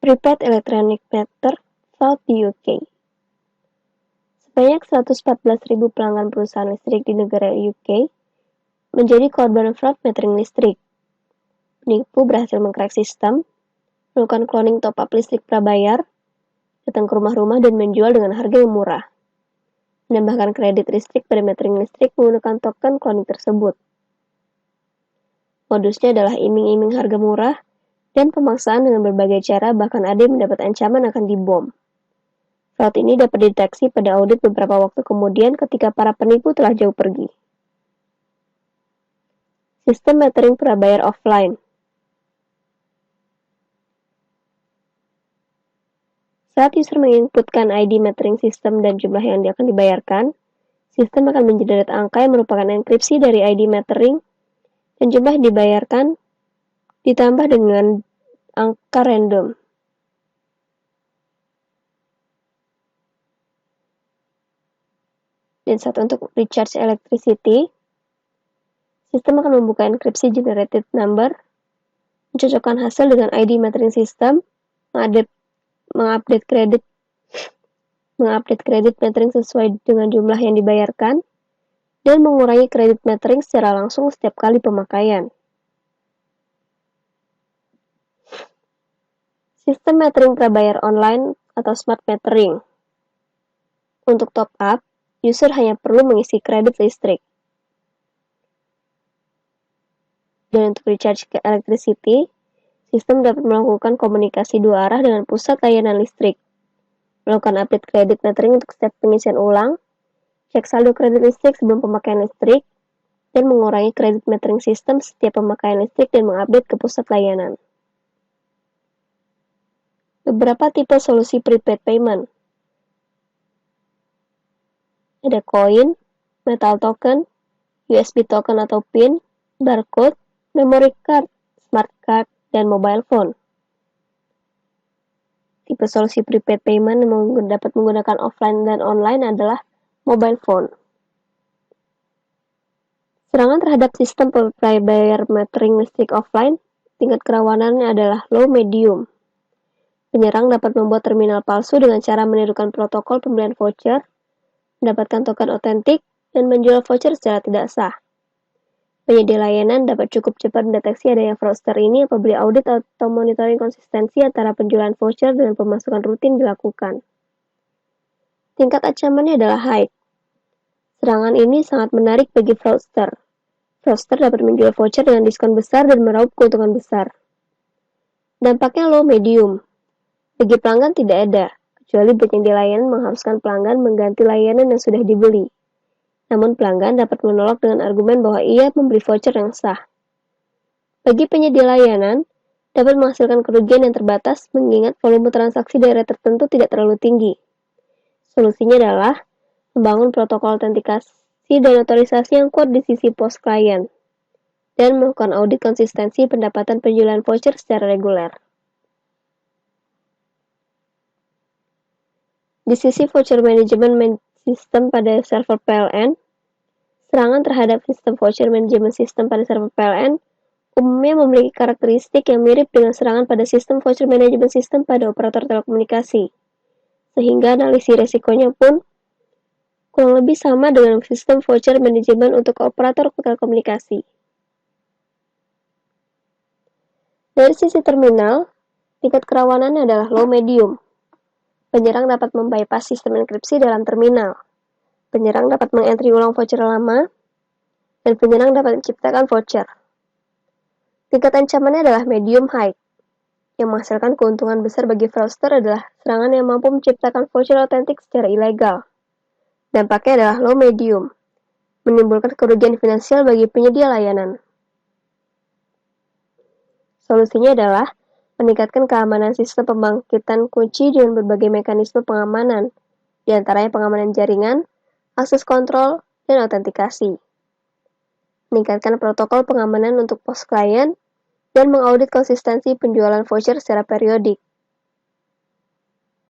Prepaid Electronic Meter Fraud di UK. Sebanyak 114.000 pelanggan perusahaan listrik di negara UK menjadi korban fraud metering listrik. Penipu berhasil mengcrack sistem, melakukan cloning top-up listrik prabayar, datang ke rumah-rumah dan menjual dengan harga yang murah. Menambahkan kredit listrik pada metering listrik menggunakan token cloning tersebut. Modusnya adalah iming-iming harga murah dan pemaksaan dengan berbagai cara, bahkan ada yang mendapat ancaman akan dibom. Fraud ini dapat dideteksi pada audit beberapa waktu kemudian ketika para penipu telah jauh pergi. Sistem metering prabayar offline. Saat user menginputkan ID metering sistem dan jumlah yang akan dibayarkan, sistem akan mengenerate angka yang merupakan enkripsi dari ID metering dan jumlah yang dibayarkan ditambah dengan angka random. Dan saat untuk recharge electricity, sistem akan membuka enkripsi generated number, mencocokkan hasil dengan ID metering system, mengupdate kredit metering sesuai dengan jumlah yang dibayarkan, dan mengurangi kredit metering secara langsung setiap kali pemakaian. Sistem metering prabayar online atau smart metering. Untuk top up, user hanya perlu mengisi kredit listrik. Dan untuk recharge ke electricity, sistem dapat melakukan komunikasi dua arah dengan pusat layanan listrik, melakukan update kredit metering untuk setiap pengisian ulang, cek saldo kredit listrik sebelum pemakaian listrik, dan mengurangi kredit metering sistem setiap pemakaian listrik dan mengupdate ke pusat layanan. Beberapa tipe solusi prepaid payment. Ada koin, metal token, USB token atau PIN, barcode, memory card, smart card, dan mobile phone. Tipe solusi prepaid payment yang dapat menggunakan offline dan online adalah mobile phone. Serangan terhadap sistem prabayar metering listrik offline, tingkat kerawanannya adalah low-medium. Penyerang dapat membuat terminal palsu dengan cara menirukan protokol pembelian voucher, mendapatkan token otentik, dan menjual voucher secara tidak sah. Penyedia layanan dapat cukup cepat mendeteksi adanya fraudster ini apabila audit atau monitoring konsistensi antara penjualan voucher dengan pemasukan rutin dilakukan. Tingkat ancamannya adalah high. Serangan ini sangat menarik bagi fraudster. Fraudster dapat menjual voucher dengan diskon besar dan meraup keuntungan besar. Dampaknya low-medium. Bagi pelanggan tidak ada, kecuali penyedia layanan mengharuskan pelanggan mengganti layanan yang sudah dibeli. Namun pelanggan dapat menolak dengan argumen bahwa ia membeli voucher yang sah. Bagi penyedia layanan, dapat menghasilkan kerugian yang terbatas mengingat volume transaksi daerah tertentu tidak terlalu tinggi. Solusinya adalah membangun protokol autentikasi dan otorisasi yang kuat di sisi pos klien, dan melakukan audit konsistensi pendapatan penjualan voucher secara reguler. Di sisi voucher management system pada server PLN, serangan terhadap sistem voucher management system pada server PLN umumnya memiliki karakteristik yang mirip dengan serangan pada sistem voucher management system pada operator telekomunikasi, sehingga analisis resikonya pun kurang lebih sama dengan sistem voucher management untuk operator telekomunikasi. Dari sisi terminal, tingkat kerawanannya adalah low-medium. Penyerang dapat membypass sistem enkripsi dalam terminal. Penyerang dapat mengentry ulang voucher lama, dan penyerang dapat menciptakan voucher. Tingkat ancamannya adalah medium-high. Yang menghasilkan keuntungan besar bagi fraudster adalah serangan yang mampu menciptakan voucher otentik secara ilegal. Dampaknya adalah low-medium, menimbulkan kerugian finansial bagi penyedia layanan. Solusinya adalah meningkatkan keamanan sistem pembangkitan kunci dengan berbagai mekanisme pengamanan, di antaranya pengamanan jaringan, akses kontrol, dan autentikasi. Meningkatkan protokol pengamanan untuk pos klien, dan mengaudit konsistensi penjualan voucher secara periodik.